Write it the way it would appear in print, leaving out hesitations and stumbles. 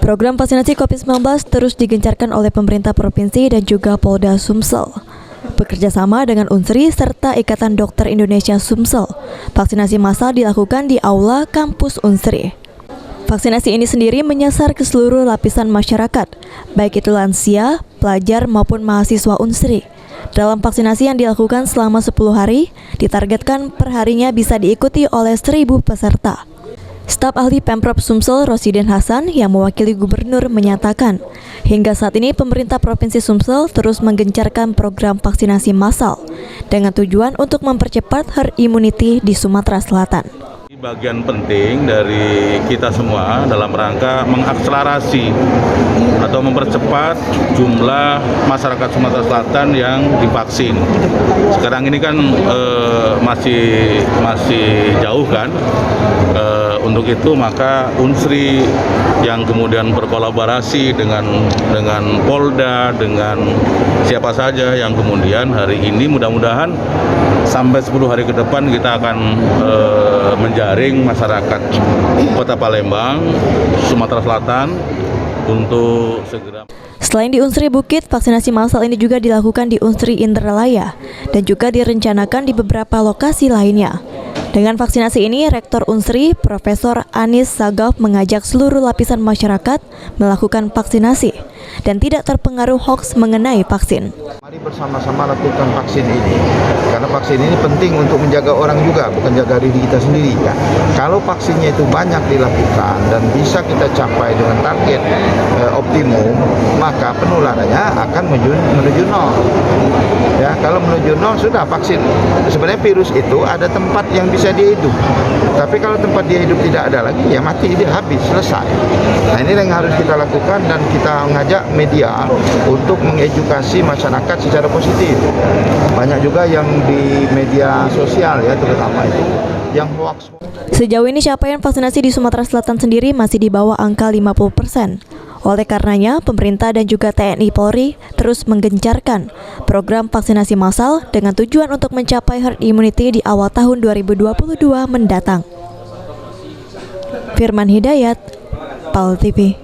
Program vaksinasi COVID-19 terus digencarkan oleh pemerintah provinsi dan juga Polda Sumsel. Bekerja sama dengan Unsri serta Ikatan Dokter Indonesia Sumsel, vaksinasi massal dilakukan di aula kampus Unsri. Vaksinasi ini sendiri menyasar ke seluruh lapisan masyarakat, baik itu lansia, pelajar maupun mahasiswa Unsri. Dalam vaksinasi yang dilakukan selama 10 hari, ditargetkan perharinya bisa diikuti oleh 1.000 peserta. Staf ahli Pemprov Sumsel Rosidin Hasan yang mewakili gubernur menyatakan, hingga saat ini pemerintah Provinsi Sumsel terus menggencarkan program vaksinasi massal dengan tujuan untuk mempercepat herd immunity di Sumatera Selatan. Bagian penting dari kita semua dalam rangka mengakselerasi atau mempercepat jumlah masyarakat Sumatera Selatan yang divaksin. Sekarang ini kan masih jauh kan. Untuk itu maka Unsri yang kemudian berkolaborasi dengan Polda, dengan siapa saja yang kemudian hari ini mudah-mudahan sampai 10 hari ke depan kita akan menjaring masyarakat Kota Palembang, Sumatera Selatan untuk segera. Selain di Unsri Bukit, vaksinasi massal ini juga dilakukan di Unsri Indralaya dan juga direncanakan di beberapa lokasi lainnya. Dengan vaksinasi ini, Rektor Unsri, Profesor Anis Sagaf mengajak seluruh lapisan masyarakat melakukan vaksinasi dan tidak terpengaruh hoaks mengenai vaksin. Mari bersama-sama lakukan vaksin ini, karena vaksin ini penting untuk menjaga orang juga, bukan jaga diri kita sendiri. Ya. Kalau vaksinnya itu banyak dilakukan dan bisa kita capai dengan target optimum, maka penularannya akan menuju nol. Ya, kalau menuju nol sudah vaksin. Sebenarnya virus itu ada tempat yang bisa dia hidup. Tapi kalau tempat dia hidup tidak ada lagi, ya mati, dia habis, selesai. Nah ini yang harus kita lakukan dan kita mengajak media untuk mengedukasi masyarakat secara positif. Banyak juga yang di media sosial ya terutama itu yang hoax. Sejauh ini capaian vaksinasi di Sumatera Selatan sendiri masih di bawah angka 50%. Oleh karenanya, pemerintah dan juga TNI Polri terus menggencarkan program vaksinasi massal dengan tujuan untuk mencapai herd immunity di awal tahun 2022 mendatang. Firman Hidayat, PAL TV.